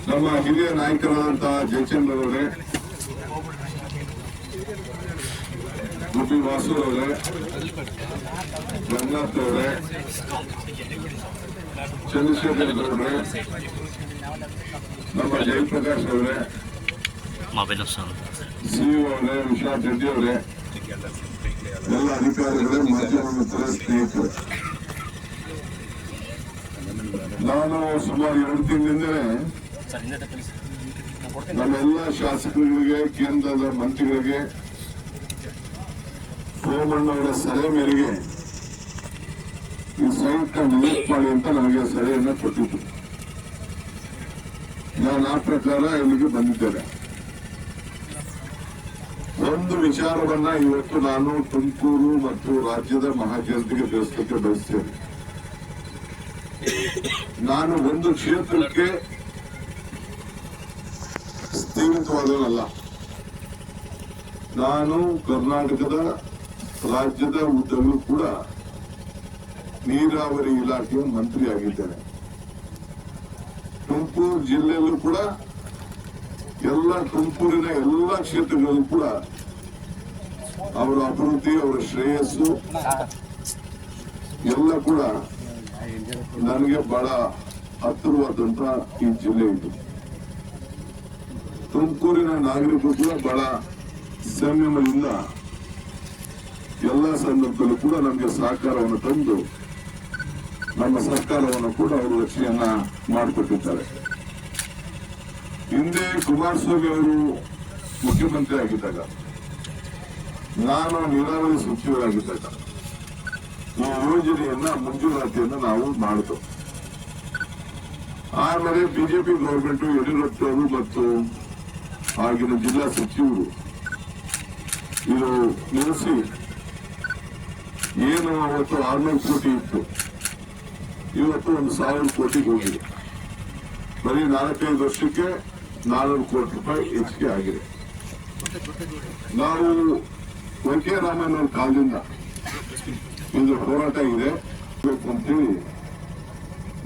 ನಮ್ಮ ಹಿರಿಯ ನಾಯಕರಾದಂತಹ ಜಯಚಂದ್ರವರೇ, ಗುಬ್ಬಿ ವಾಸುರವರೇ, ರಂಗನಾಥ್ ಅವರೇ, ಚಂದ್ರಶೇಖರ್ ಅವರೇ, ನಮ್ಮ ಜಯಪ್ರಕಾಶ್ ಅವರೇ, ಸಿಇಒ ಅವರೇ, ವಿಶ್ವನಾಥ್ ರೆಡ್ಡಿ ಅವರೇ, ಎಲ್ಲ ಅಧಿಕಾರಿಗಳೇ, ಮಾಧ್ಯಮ ಮಿತ್ರರೇ, ಸ್ನೇಹಿತರೆ, ನಾನು ಸುಮಾರು 2 ತಿಂಗಳಿಂದಲೇ ನಮ್ಮೆಲ್ಲ ಶಾಸಕರಿಗೆ, ಕೇಂದ್ರದ ಮಂತ್ರಿಗಳಿಗೆ, ಸೋಮಣ್ಣವರ ಸಲಹೆ ಮೇರೆಗೆ ಈ ಸೈಟ್ ವಿಸಿಟ್ ಮಾಡಿ ಅಂತ ನನಗೆ ಸಲಹೆಯನ್ನ ಕೊಟ್ಟಿದ್ದು. ನಾನು ಆ ಪ್ರಕಾರ ಇಲ್ಲಿಗೆ ಬಂದಿದ್ದೇನೆ. ಒಂದು ವಿಚಾರವನ್ನ ಇವತ್ತು ನಾನು ತುಮಕೂರು ಮತ್ತು ರಾಜ್ಯದ ಮಹಾಜನತೆಗೆ ತಿಳಿಸಲಿಕ್ಕೆ ಬಯಸ್ತೇನೆ. ನಾನು ಒಂದು ಕ್ಷೇತ್ರಕ್ಕೆ ಸ್ಥೀಮಿತವಾದವನಲ್ಲ. ನಾನು ಕರ್ನಾಟಕದ ರಾಜ್ಯದ ಉದ್ದಕ್ಕೂ ಕೂಡ ನೀರಾವರಿ ಇಲಾಖೆಯ ಮಂತ್ರಿ ಆಗಿದ್ದೇನೆ. ತುಮಕೂರು ಜಿಲ್ಲೆಯಲ್ಲೂ ಕೂಡ ತುಮಕೂರಿನ ಎಲ್ಲ ಕ್ಷೇತ್ರಗಳಲ್ಲೂ ಕೂಡ ಅವರ ಅಭಿವೃದ್ಧಿ, ಅವರ ಶ್ರೇಯಸ್ಸು ಎಲ್ಲ ಕೂಡ ನನಗೆ ಬಹಳ ಹತ್ತಿರವಾದಂತ ಈ ಜಿಲ್ಲೆ ಇದು. ತುಮಕೂರಿನ ನಾಗರಿಕರು ಕೂಡ ಬಹಳ ಸಂಯಮದಿಂದ ಎಲ್ಲ ಸಂದರ್ಭದಲ್ಲೂ ಕೂಡ ನಮಗೆ ಸಹಕಾರವನ್ನು ತಂದು ನಮ್ಮ ಸರ್ಕಾರವನ್ನು ಕೂಡ ಅವರು ರಕ್ಷಣೆಯನ್ನ ಮಾಡಿಕೊಟ್ಟಿದ್ದಾರೆ. ಹಿಂದೆ ಕುಮಾರಸ್ವಾಮಿ ಅವರು ಮುಖ್ಯಮಂತ್ರಿ ಆಗಿದ್ದಾಗ, ನಾನು ನೀರಾವರಿ ಸಚಿವರಾಗಿದ್ದಾಗ ಈ ಯೋಜನೆಯನ್ನ ಮಂಜೂರಾತಿಯನ್ನ ನಾವು ಮಾಡಿದ್ವು. ಆಮೇಲೆ ಬಿಜೆಪಿ ಗವರ್ಮೆಂಟ್ ಯಡಿಯೂರಪ್ಪನವರು ಮತ್ತು ಆಗಿನ ಜಿಲ್ಲಾ ಸಚಿವರು ಇದು ನಿಲ್ಲಿಸಿ, ಏನು ಅವತ್ತು 600 ಕೋಟಿ ಇತ್ತು, ಇವತ್ತು 1,000 ಕೋಟಿಗೆ ಹೋಗಿದೆ. ಬರೀ 4-5 ವರ್ಷಕ್ಕೆ 400 ಕೋಟಿ ರೂಪಾಯಿ ಹೆಚ್ಚಿಗೆ ಆಗಿದೆ. ನಾವು ವೆಂಕಯ್ಯರಾಮನ್ ಅವ್ರ ಕಾಲದಿಂದ ಇದು ಹೋರಾಟ ಇದೆ ಅಂತೇಳಿ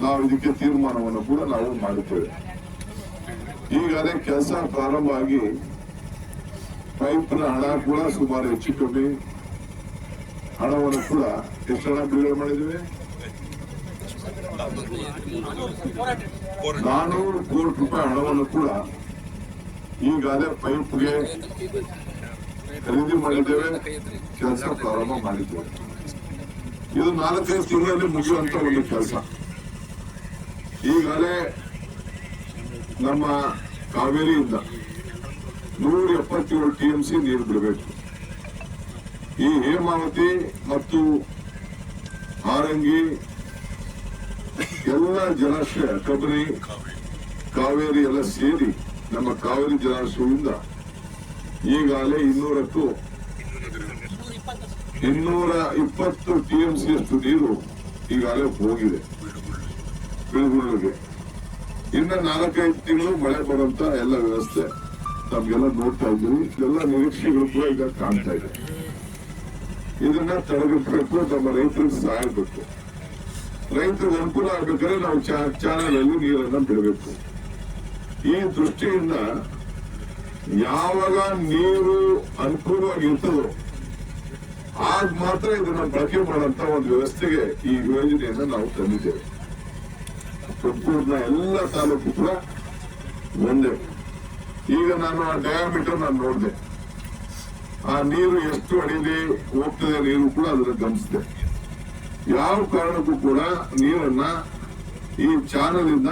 ನಾವು ಇದಕ್ಕೆ ತೀರ್ಮಾನವನ್ನು ಕೂಡ ನಾವು ಮಾಡುತ್ತೇವೆ. ಈಗ ಅದೇ ಕೆಲಸ ಪ್ರಾರಂಭ ಆಗಿ ಪೈಪ್ನ ಹಣ ಕೂಡ ಸುಮಾರು ಹೆಚ್ಚು ಕಮ್ಮಿ ಹಣವನ್ನು ಕೂಡ ಎಷ್ಟು ಹಣ ಬಿಡುಗಡೆ ಮಾಡಿದ್ವಿ? 400 ಕೋಟಿ ರೂಪಾಯಿ ಹಣವನ್ನು ಕೂಡ ಈಗಾಗಲೇ ಪೈಪ್ಗೆ ಖರೀದಿ ಮಾಡಿದ್ದೇವೆ, ಕೆಲಸ ಪ್ರಾರಂಭ ಮಾಡಿದ್ದೇವೆ. ಇದು 4-5 ತಿಂಗಳಲ್ಲಿ ಮುಗಿಯುವಂತ ಒಂದು ಕೆಲಸ. ಈಗಾಗಲೇ ನಮ್ಮ ಕಾವೇರಿಯಿಂದ 177 TMC ನೀರು ಬಿಡಬೇಕು. ಈ ಹೇಮಾವತಿ ಮತ್ತು ಹಾರಂಗಿ ಎಲ್ಲ ಜಲಾಶಯ, ಕಬಿನಿ, ಕಾವೇರಿ ಎಲ್ಲ ಸೇರಿ ನಮ್ಮ ಕಾವೇರಿ ಜಲಾಶಯದಿಂದ ಈಗಾಗಲೇ 220 TMC ಅಷ್ಟು ನೀರು ಈಗಾಗಲೇ ಹೋಗಿದೆ ಬೆಳಗುಳ್ಳಿಗೆ. ಇನ್ನ 4-5 ತಿಂಗಳು ಮಳೆ ಬರುವಂತ ಎಲ್ಲ ವ್ಯವಸ್ಥೆ ನಮ್ಗೆಲ್ಲ ನೋಡ್ತಾ ಇದ್ದೀವಿ. ಎಲ್ಲ ನಿರೀಕ್ಷೆಗಳು ಕೂಡ ಈಗ ಕಾಣ್ತಾ ಇದೆ. ಇದನ್ನ ತಡೆಗಟ್ಟಬೇಕು, ನಮ್ಮ ರೈತರಿಗೆ ಸಹಾಯ ಬೇಕು. ರೈತರಿಗೆ ಅನುಕೂಲ ಆಗ್ಬೇಕಾದ್ರೆ ನಾವು ಚಾನಲ್ ಅಲ್ಲಿ ನೀರನ್ನ ಬಿಡಬೇಕು. ಈ ದೃಷ್ಟಿಯಿಂದ ಯಾವಾಗ ನೀರು ಅನುಕೂಲವಾಗಿರ್ತದೋ ಆಗ ಮಾತ್ರ ಇದನ್ನ ಬಳಕೆ ಮಾಡುವಂತ ಒಂದು ವ್ಯವಸ್ಥೆಗೆ ಈ ಯೋಜನೆಯನ್ನ ನಾವು ತಂದಿದ್ದೇವೆ. ತುಮಕೂರಿನ ಎಲ್ಲ ತಾಲೂಕು ಕೂಡ ಒಂದೇ. ಈಗ ನಾನು ಆ ಡಯಾಮೀಟರ್ ನಾನು ನೋಡಿದೆ, ಆ ನೀರು ಎಷ್ಟು ಅಡಿಲಿ ಹೋಗ್ತದೆ ನೀರು ಕೂಡ ಅದನ್ನ ಗಮನಿಸಿದೆ. ಯಾವ ಕಾರಣಕ್ಕೂ ಕೂಡ ನೀರನ್ನ ಈ ಚಾನಲ್ ಇಂದ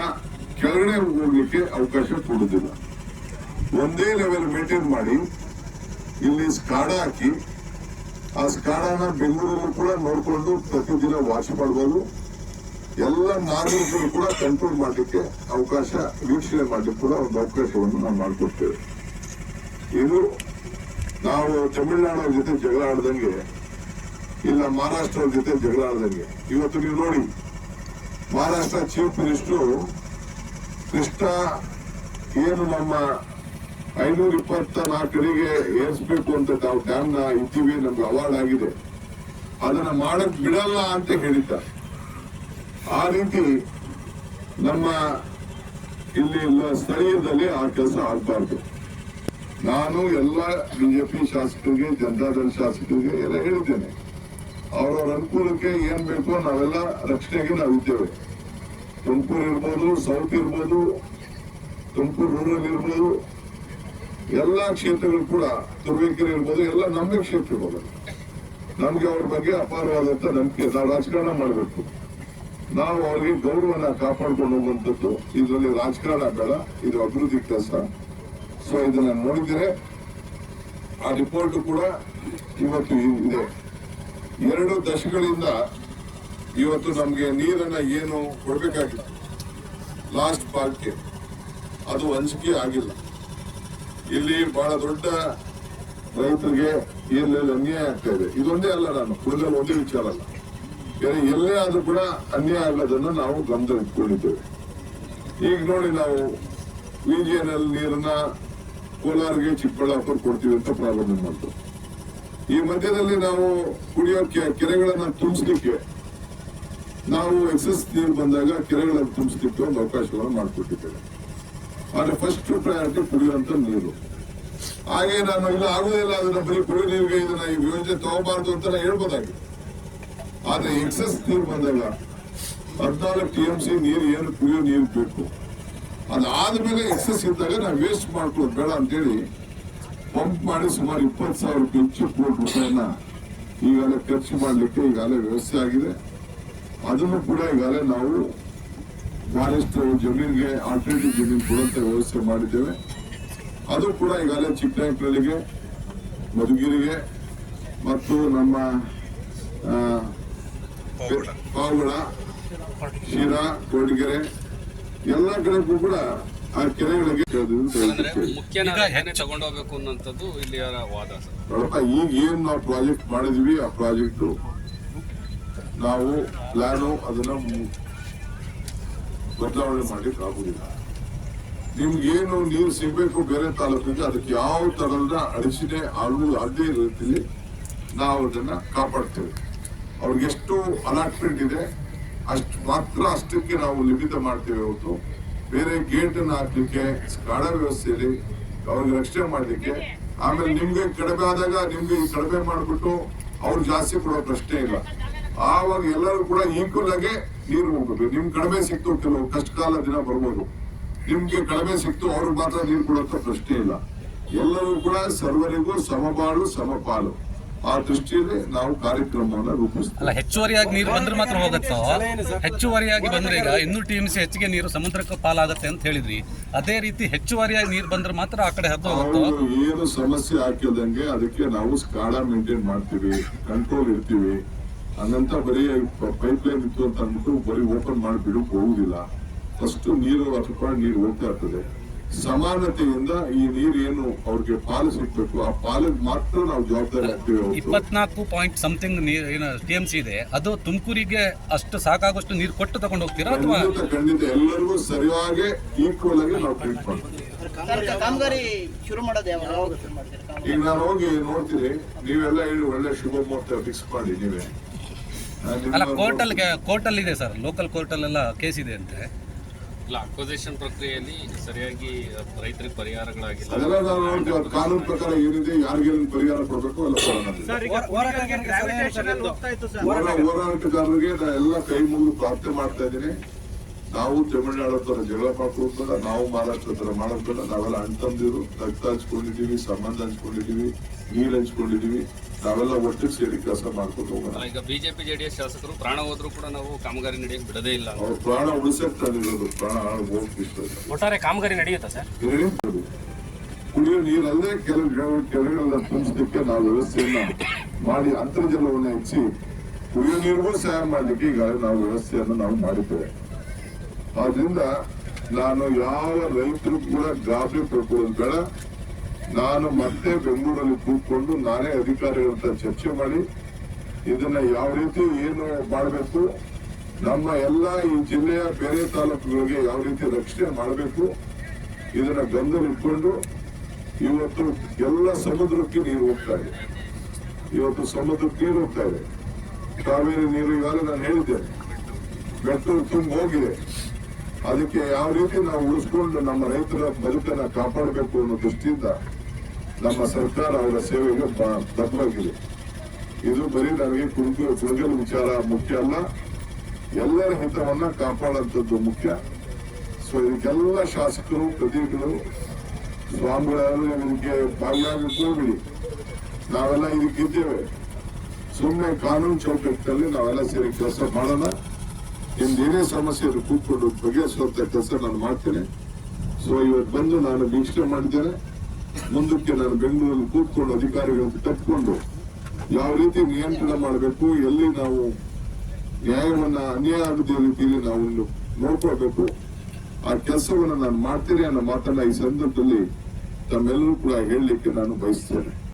ಕೆಳಗಡೆ ಹೋಗ್ಲಿಕ್ಕೆ ಅವಕಾಶ ಕೊಡುವುದಿಲ್ಲ. ಒಂದೇ ಲೆವೆಲ್ ಮೇಂಟೈನ್ ಮಾಡಿ ಇಲ್ಲಿ ಸ್ಕಾಡ ಹಾಕಿ, ಆ ಸ್ಕಾಡನ ಬೆಂಗಳೂರಲ್ಲಿ ಕೂಡ ನೋಡ್ಕೊಂಡು ಪ್ರತಿದಿನ ವಾಚ್ ಮಾಡಬಹುದು. ಎಲ್ಲ ನಾಗರಿಕರು ಕೂಡ ಕಂಟ್ರೋಲ್ ಮಾಡಲಿಕ್ಕೆ ಅವಕಾಶ, ವೀಕ್ಷಣೆ ಮಾಡಲಿಕ್ಕೆ ಕೂಡ ಒಂದು ಅವಕಾಶವನ್ನು ನಾವು ಮಾಡಿಕೊಡ್ತೇವೆ. ಇದು ನಾವು ತಮಿಳುನಾಡು ಜೊತೆ ಜಗಳ ಆಡ್ದಂಗೆ, ಇಲ್ಲ ಮಹಾರಾಷ್ಟ್ರ ಜೊತೆ ಜಗಳ ಆಡ್ದಂಗೆ. ಇವತ್ತು ನೀವು ನೋಡಿ, ಮಹಾರಾಷ್ಟ್ರ ಚೀಫ್ ಮಿನಿಸ್ಟರ್ ಕೃಷ್ಣ ಏನು ನಮ್ಮ 524 ಅಡಿಗೆ ಏರಿಸಬೇಕು ಅಂತ ನಾವು ಡ್ಯಾಮ್ ನ ಇದ್ದೀವಿ, ನಮ್ಗೆ ಅವಾರ್ಡ್ ಆಗಿದೆ, ಅದನ್ನ ಮಾಡಕ್ ಬಿಡಲ್ಲ ಅಂತ ಹೇಳಿದ್ದಾರೆ. ಆ ರೀತಿ ನಮ್ಮ ಇಲ್ಲಿ ಸ್ಥಳೀಯದಲ್ಲಿ ಆ ಕೆಲಸ ಆಗಬಾರ್ದು. ನಾನು ಎಲ್ಲ ಬಿಜೆಪಿ ಶಾಸಕರಿಗೆ, ಜನತಾದಳ ಶಾಸಕರಿಗೆ ಎಲ್ಲ ಹೇಳಿದ್ದೇನೆ, ಅವರವರ ಅನುಕೂಲಕ್ಕೆ ಏನ್ ಬೇಕೋ ನಾವೆಲ್ಲ ರಕ್ಷಣೆಗೆ ನಾವಿದ್ದೇವೆ. ತುಮಕೂರು ಇರ್ಬೋದು, ಸೌತ್ ಇರ್ಬೋದು, ತುಮಕೂರು ರೂರಲ್ ಇರ್ಬೋದು, ಎಲ್ಲಾ ಕ್ಷೇತ್ರಗಳು ಕೂಡ, ತುರುವೇಕೆರೆ ಇರ್ಬೋದು, ಎಲ್ಲ ನಮ್ಮ ಕ್ಷೇತ್ರಗಳು. ನಮ್ಗೆ ಅವ್ರ ಬಗ್ಗೆ ಅಪಾರವಾದಂತ ನಂಬಿಕೆ. ನಾವು ರಾಜಕಾರಣ ಮಾಡಬೇಕು, ನಾವು ಅವ್ರಿಗೆ ಗೌರವನ ಕಾಪಾಡ್ಕೊಂಡು ಹೋಗುವಂಥದ್ದು. ಇದರಲ್ಲಿ ರಾಜಕಾರಣ ಬೇಡ, ಇದು ಅಭಿವೃದ್ಧಿ ಕೆಲಸ. ಸೊ ಇದನ್ನ ನೋಡಿದ್ರೆ ಆ ರಿಪೋರ್ಟ್ ಕೂಡ ಇವತ್ತು ಇದೆ. 2 ದಶಕಗಳಿಂದ ಇವತ್ತು ನಮ್ಗೆ ನೀರನ್ನ ಏನು ಕೊಡ್ಬೇಕಾಗಿತ್ತು ಲಾಸ್ಟ್ ಪಾರ್ಟ್ಗೆ, ಅದು ಹಂಚಿಕೆ ಆಗಿಲ್ಲ. ಇಲ್ಲಿ ಬಹಳ ದೊಡ್ಡ ರೈತರಿಗೆ ಎಲ್ಲೆಲ್ಲಿ ಅನ್ಯಾಯ ಆಗ್ತಾ ಇದೆ. ಇದೊಂದೇ ಅಲ್ಲ, ನಾನು ಕುಡಿದಲ್ಲಿ ಒಂದೇ ವಿಚಾರ ಅಲ್ಲ, ಬೇರೆ ಎಲ್ಲೇ ಆದ್ರೂ ಕೂಡ ಅನ್ಯಾಯ ಆಗೋದನ್ನ ನಾವು ಗಮನದಲ್ಲಿಟ್ಕೊಂಡಿದ್ದೇವೆ. ಈಗ ನೋಡಿ, ನಾವು ವಿಜಿಎನ್ಎಲ್ ನೀರನ್ನ ಕೋಲಾರ್ಗೆ, ಚಿಕ್ಕಬಳ್ಳಾಪುರ ಕೊಡ್ತೀವಿ ಅಂತ ಪ್ರಾರಂಭ ಮಾಡ್ತು. ಈ ಮಧ್ಯದಲ್ಲಿ ನಾವು ಕುಡಿಯೋ ಕೆರೆಗಳನ್ನ ತುಂಬಿಸ್ಲಿಕ್ಕೆ, ನಾವು ಎಕ್ಸಸ್ ನೀರು ಬಂದಾಗ ಕೆರೆಗಳನ್ನು ತುಂಬಿಸ್ಲಿಕ್ಕೆ ಒಂದು ಅವಕಾಶವನ್ನು ಮಾಡಿಕೊಟ್ಟಿದ್ದೇವೆ. ಆದ್ರೆ ಫಸ್ಟ್ ಪ್ರಯಾರಿಟಿ ಕುಡಿಯುವಂತ ನೀರು. ಹಾಗೆ ನಾನು ಇಲ್ಲ ಆಗುದಿಲ್ಲ, ಅದನ್ನ ಬರೀ ಕುಡಿಯೋ ನೀರಿಗೆ ಇದನ್ನ ಈ ಯೋಜನೆ ತಗೋಬಾರ್ದು ಅಂತ ಹೇಳ್ಬೋದಾಗಿದೆ. ಆದ್ರೆ ಎಕ್ಸಸ್ ನೀರು ಬಂದಾಗ 14 TMC ನೀರು ಏನು ಕುಡಿಯೋ ನೀರು ಬೇಕು, ಅದಾದ್ಮೇಲೆ ಎಕ್ಸಸ್ ಇದ್ದಾಗ ನಾವು ವೇಸ್ಟ್ ಮಾಡ್ಕೊಳ್ಳೋದು ಬೇಡ ಅಂತೇಳಿ ಪಂಪ್ ಮಾಡಿ ಸುಮಾರು 20,000 ಹೆಚ್ಚು ಕೋಟಿ ರೂಪಾಯಿನ ಈಗಾಗಲೇ ಖರ್ಚು ಮಾಡಲಿಕ್ಕೆ ಈಗಾಗಲೇ ವ್ಯವಸ್ಥೆ ಆಗಿದೆ. ಅದನ್ನು ಕೂಡ ಈಗಾಗಲೇ ನಾವು ಫಾರೆಸ್ಟ್ ಜಮೀನಿಗೆ ಆಲ್ಟರ್ನೇಟಿವ್ ಜಮೀನು ಕೊಡುವಂತ ವ್ಯವಸ್ಥೆ ಮಾಡಿದ್ದೇವೆ. ಅದು ಕೂಡ ಈಗಾಗಲೇ ಚಿಕ್ಕನಾಯಕನಹಳ್ಳಿಗೆ, ಮಧುಗಿರಿಗೆ ಮತ್ತು ನಮ್ಮ ಪಾವಗಡ, ಶಿರಾ, ಕೊರಟಗೆರೆ ಎಲ್ಲ ಕಡೆಗೂ ಕೂಡ ಆ ಕೆರೆಗಳಿಗೆ ತಗೊಂಡೋಗ್ಬೇಕು ಅನ್ನೋಂಥದ್ದು ಇಲ್ಲಿ ವಾದ. ನೋಡಪ್ಪ, ಈಗ ಏನ್ ನಾವು ಪ್ರಾಜೆಕ್ಟ್ ಮಾಡಿದ್ವಿ, ಆ ಪ್ರಾಜೆಕ್ಟ್ ನಾವು ಪ್ಲಾನು ಅದನ್ನ ಬದಲಾವಣೆ ಮಾಡ್ಲಿಕ್ಕೆ ಆಗುದಿಲ್ಲ. ನಿಮ್ಗೇನು ನೀರು ಸಿಗ್ಬೇಕು ಬೇರೆ ತಾಲೂಕಿಗೆ, ಅದಕ್ಕೆ ಯಾವ ತರದ ಅಡಚಣೆ ಆಗದೇ ರೀತಿಯಲ್ಲಿ ನಾವು ಅದನ್ನ ಕಾಪಾಡ್ತೇವೆ. ಅವ್ರಿಗೆ ಎಷ್ಟು ಅಲಾಟ್ಮೆಂಟ್ ಇದೆ ಅಷ್ಟು ಮಾತ್ರ, ಅಷ್ಟಕ್ಕೆ ನಾವು ಲಿಮಿತ ಮಾಡ್ತೇವೆ ಹೊರತು ಬೇರೆ ಗೇಟ್ ಅನ್ನ ಹಾಕ್ಲಿಕ್ಕೆ, ಸ್ಕಾಡಾ ವ್ಯವಸ್ಥೆಯಲ್ಲಿ ಅವ್ರಿಗೆ ರಕ್ಷಣೆ ಮಾಡ್ಲಿಕ್ಕೆ, ಆಮೇಲೆ ನಿಮ್ಗೆ ಕಡಿಮೆ ಆದಾಗ ನಿಮ್ಗೆ ಕಡಿಮೆ ಮಾಡ್ಬಿಟ್ಟು ಅವ್ರು ಜಾಸ್ತಿ ಕೊಡೋ ಪ್ರಶ್ನೆ ಇಲ್ಲ. ಆವಾಗ ಎಲ್ಲರೂ ಕೂಡ ಈಕ್ವಲ್ ಆಗಿ ನೀರು ಹೋಗ್ಬೇಕು. ನಿಮ್ಗೆ ಕಡಿಮೆ ಸಿಕ್ತು, ಕೆಲವು ಕಷ್ಟಕಾಲ ದಿನ ಬರ್ಬೋದು, ನಿಮ್ಗೆ ಕಡಿಮೆ ಸಿಕ್ತು, ಅವ್ರಿಗೆ ಮಾತ್ರ ನೀರು ಕೊಡೋಂತ ಪ್ರಶ್ನೆ ಇಲ್ಲ. ಎಲ್ಲರೂ ಕೂಡ ಸರ್ವರಿಗೂ ಸಮಬಾಳು ಸಮಪಾಲು, ಆ ದೃಷ್ಟಿಯಲ್ಲಿ ನಾವು ಕಾರ್ಯಕ್ರಮವನ್ನು ರೂಪಿಸ್ತೀವಿ. ಹೆಚ್ಚುವರಿಯಾಗಿ ನೀರು ಬಂದ್ರೆ ಮಾತ್ರ ಹೋಗುತ್ತೋ, ಹೆಚ್ಚುವರಿಯಾಗಿ ಬಂದ್ರೆ ಈಗ 200 TMC ಹೆಚ್ಚಿಗೆ ನೀರು ಸಮುದ್ರಕ್ಕೆ ಪಾಲಾಗತ್ತೆ ಅಂತ ಹೇಳಿದ್ರಿ. ಅದೇ ರೀತಿ ಹೆಚ್ಚುವರಿಯಾಗಿ ನೀರು ಬಂದ್ರೆ ಮಾತ್ರ ಆ ಕಡೆ ಹತ್ತು ಹೋಗುತ್ತೋ? ಏನು ಸಮಸ್ಯೆ ಹಾಕಿದಂಗೆ ಅದಕ್ಕೆ ನಾವು ಸ್ಕಾಡಾ ಮೇಂಟೈನ್ ಮಾಡ್ತೀವಿ, ಕಂಟ್ರೋಲ್ ಇರ್ತೀವಿ. ಹಂಗಂತ ಬರೀ ಪೈಪ್ ಲೈನ್ ಇತ್ತು ಅಂತ ಅಂದ್ಬಿಟ್ಟು ಬರೀ ಓಪನ್ ಮಾಡಿ ಬಿಡಕ್ ಹೋಗುದಿಲ್ಲ. ಫಸ್ಟ್ ನೀರು ಅಥವಾ ನೀರು ಹೋಗ್ತಾ ಇರ್ತದೆ. ಸಮಾನತೆಯಿಂದ ಈ ನೀರು ಏನು ಅವ್ರಿಗೆ ಪಾಲು ಸಿಗ್ಬೇಕು, ಆ ಪಾಲಿಗೆ ಮಾತ್ರ ನಾವು ಜವಾಬ್ದಾರಿ ಆಗ್ತೀವಿ. 24 ಪಾಯಿಂಟ್ ಸಮಥಿಂಗ್ TMC ಇದೆ, ಅದು ತುಮಕೂರಿಗೆ ಅಷ್ಟು ಸಾಕಾಗುವಷ್ಟು ನೀರು ಕೊಟ್ಟು ತಗೊಂಡು ಹೋಗ್ತೀರಾ ಅಥವಾ? ಖಂಡಿತ ಎಲ್ಲರಿಗೂ ಸರಿಯಾಗಿ ಈಕ್ವಲ್ ಆಗಿ ನಾವು ಟ್ರೀಟ್ ಮಾಡ್ತೀವಿ. ಈಗ ನಾನು ಹೋಗಿ ನೋಡ್ತೀನಿ, ನೀವೆಲ್ಲ ಹೇಳಿ ಒಳ್ಳೆ ಶುಭ ಮುಹೂರ್ತ ಫಿಕ್ಸ್ ಮಾಡಿ ನೀವೇ. ಅಲ್ಲ, ಕೋರ್ಟಲ್ಲಿ ಇದೆ ಸರ್, ಲೋಕಲ್ ಕೋರ್ಟಲ್ಲೆಲ್ಲ ಕೇಸ್ ಇದೆ ಅಂತೆ. ಇಲ್ಲ, ಅಕ್ವಸಿಷನ್ ಪ್ರಕ್ರಿಯೆಯಲ್ಲಿ ಸರಿಯಾಗಿ ರೈತರಿಗೆ ಪರಿಹಾರಗಳಾಗಿಲ್ಲ. ಅದೆಲ್ಲ ನಾವು ನೋಡ್ತೀವಿ. ಅದು ಕಾನೂನು ಪ್ರಕಾರ ಏನಿದೆ, ಯಾರಿಗೇನು ಪರಿಹಾರ ಕೊಡಬೇಕು ಎಲ್ಲ ಹೋರಾಟಗಾರರಿಗೆ ಎಲ್ಲ ಕೈ ಮುಗಿದು ಪ್ರಾರ್ಥನೆ ಮಾಡ್ತಾ ಇದ್ದೀನಿ. ನಾವು ತಮಿಳುನಾಡು ತರ ಜಗಳ ಮಾಡ್ಕೊಳ್ಬೇಡ, ನಾವು ಮಹಾರಾಷ್ಟ್ರ ತರ ಮಾಡಬೇಡ. ನಾವೆಲ್ಲ ಅಣ್ತಂದಿರು, ರಕ್ತ ಹಂಚ್ಕೊಂಡಿದೀವಿ, ಸಂಬಂಧ ಹಂಚ್ಕೊಂಡಿದೀವಿ, ನೀರು ಹಂಚ್ಕೊಂಡಿದೀವಿ. ನಾವೆಲ್ಲ ಒಟ್ಟಿಗೆ ಸೇರಿ ಕೆಲಸ ಮಾಡ್ಕೊಂಡು ಹೋಗೋಣ. ಈಗ ಬಿಜೆಪಿ ಜೆಡಿಎಸ್ ಶಾಸಕರು ಪ್ರಾಣ ಹೋದ್ರು ಕೂಡ ನಾವು ಕಾಮಗಾರಿ ನಡೆಯಕ್ಕೆ ಬಿಡದೇ ಇಲ್ಲ. ಅವ್ರ ಪ್ರಾಣ ಉಳಿಸಕ್ ತಂದಿರೋದು, ಪ್ರಾಣ ಹೋಗಕ್ಕೆ ಇಷ್ಟ ಇಲ್ಲ. ಒಟ್ಟಾರೆ ಕಾಮಗಾರಿ ನಡೆಯುತ್ತಾ ಸರ್? ಕುಡಿಯೋ ನೀರಲ್ಲೇ ಕೆಲವು ಕೆರೆಗಳನ್ನ ತುಂಬಿಸಲಿಕ್ಕೆ ನಾವು ವ್ಯವಸ್ಥೆಯನ್ನ ಮಾಡಿ ಅಂತರ್ಜಲವನ್ನು ಹೆಚ್ಚಿ ಕುಡಿಯೋ ನೀರಿಗೂ ಸಹಾಯ ಮಾಡ್ಲಿಕ್ಕೆ ಈಗ ನಾವು ವ್ಯವಸ್ಥೆಯನ್ನು ನಾವು ಮಾಡಿದ್ದೇವೆ. ಆದ್ರಿಂದ ನಾನು ಯಾವ ರೈತರು ಕೂಡ ಗಾಬರಿ ಪಡ್ಕೊಳ್ಳೋದು ಬೇಡ. ನಾನು ಮತ್ತೆ ಬೆಂಗಳೂರಲ್ಲಿ ಕೂತ್ಕೊಂಡು ನಾನೇ ಅಧಿಕಾರಿಗಳ ಹತ್ರ ಚರ್ಚೆ ಮಾಡಿ ಇದನ್ನ ಯಾವ ರೀತಿ ಏನು ಮಾಡಬೇಕು, ನಮ್ಮ ಎಲ್ಲ ಈ ಜಿಲ್ಲೆಯ ಬೇರೆ ತಾಲೂಕುಗಳಿಗೆ ಯಾವ ರೀತಿ ರಕ್ಷಣೆ ಮಾಡಬೇಕು, ಇದನ್ನ ಗಮನದಲ್ಲಿ ಇಟ್ಕೊಂಡು ಇವತ್ತು ಎಲ್ಲ ಸಮುದ್ರಕ್ಕೆ ನೀರು ಹೋಗ್ತಾ ಇದೆ. ಇವತ್ತು ಸಮುದ್ರಕ್ಕೆ ನೀರು ಹೋಗ್ತಾ ಇದೆ. ಕಾವೇರಿ ನೀರು ಈಗಾಗಲೇ ನಾನು ಹೇಳಿದ್ದೇನೆ, ಬೆಟ್ಟೂರು ತುಂಬ ಹೋಗಿದೆ. ಅದಕ್ಕೆ ಯಾವ ರೀತಿ ನಾವು ಉಳಿಸ್ಕೊಂಡು ನಮ್ಮ ರೈತರ ಬದುಕನ್ನ ಕಾಪಾಡಬೇಕು ಅನ್ನೋ ದೃಷ್ಟಿಯಿಂದ ನಮ್ಮ ಸರ್ಕಾರ ಅವರ ಸೇವೆಗೆ ಬದ್ಧವಾಗಿದೆ. ಇದು ಬರೀ ನನಗೆ ಕುಣಗಲ್ ವಿಚಾರ ಮುಖ್ಯ ಅಲ್ಲ, ಎಲ್ಲರ ಹಿತವನ್ನ ಕಾಪಾಡುವಂಥದ್ದು ಮುಖ್ಯ. ಸೊ ಇದಕ್ಕೆಲ್ಲ ಶಾಸಕರು, ಪ್ರತಿಗಳು, ಸ್ವಾಮಿಗಳು ಇದಕ್ಕೆ ಭಾಗಿಯಾಗಕ್ಕೆ ಹೋಗ್ಬಿಡಿ. ನಾವೆಲ್ಲ ಇದಕ್ಕಿದ್ದೇವೆ. ಸುಮ್ಮನೆ ಕಾನೂನು ಚೌಕಟ್ಟಿನಲ್ಲಿ ನಾವೆಲ್ಲ ಸೇರಿ ಕೆಲಸ ಮಾಡೋಣ. ನಿಮ್ದೇನೇ ಸಮಸ್ಯೆ ಇದ್ರು ಕೂತ್ಕೊಂಡು ಬಗೆಹರಿಸುವಂತ ಕೆಲಸ ನಾನು ಮಾಡ್ತೇನೆ. ಸೊ ಇವತ್ತು ಬಂದು ನಾನು ವೀಕ್ಷಣೆ ಮಾಡಿದ್ದೇನೆ. ಮುಂದಕ್ಕೆ ನಾನು ಬೆಂಗಳೂರಲ್ಲಿ ಕೂತ್ಕೊಂಡು ಅಧಿಕಾರಿಗಳನ್ನು ತಪ್ಪಿಕೊಂಡು ಯಾವ ರೀತಿ ನಿಯಂತ್ರಣ ಮಾಡಬೇಕು, ಎಲ್ಲಿ ನಾವು ನ್ಯಾಯವನ್ನ ಅನ್ಯಾಯ ಆಗದ ರೀತಿಯಲ್ಲಿ ನಾವು ನೋಡ್ಕೊಳ್ಬೇಕು, ಆ ಕೆಲಸವನ್ನು ನಾನು ಮಾಡ್ತೇನೆ ಅನ್ನೋ ಮಾತನ್ನ ಈ ಸಂದರ್ಭದಲ್ಲಿ ತಮ್ಮೆಲ್ಲರೂ ಕೂಡ ಹೇಳಲಿಕ್ಕೆ ನಾನು ಬಯಸ್ತೇನೆ.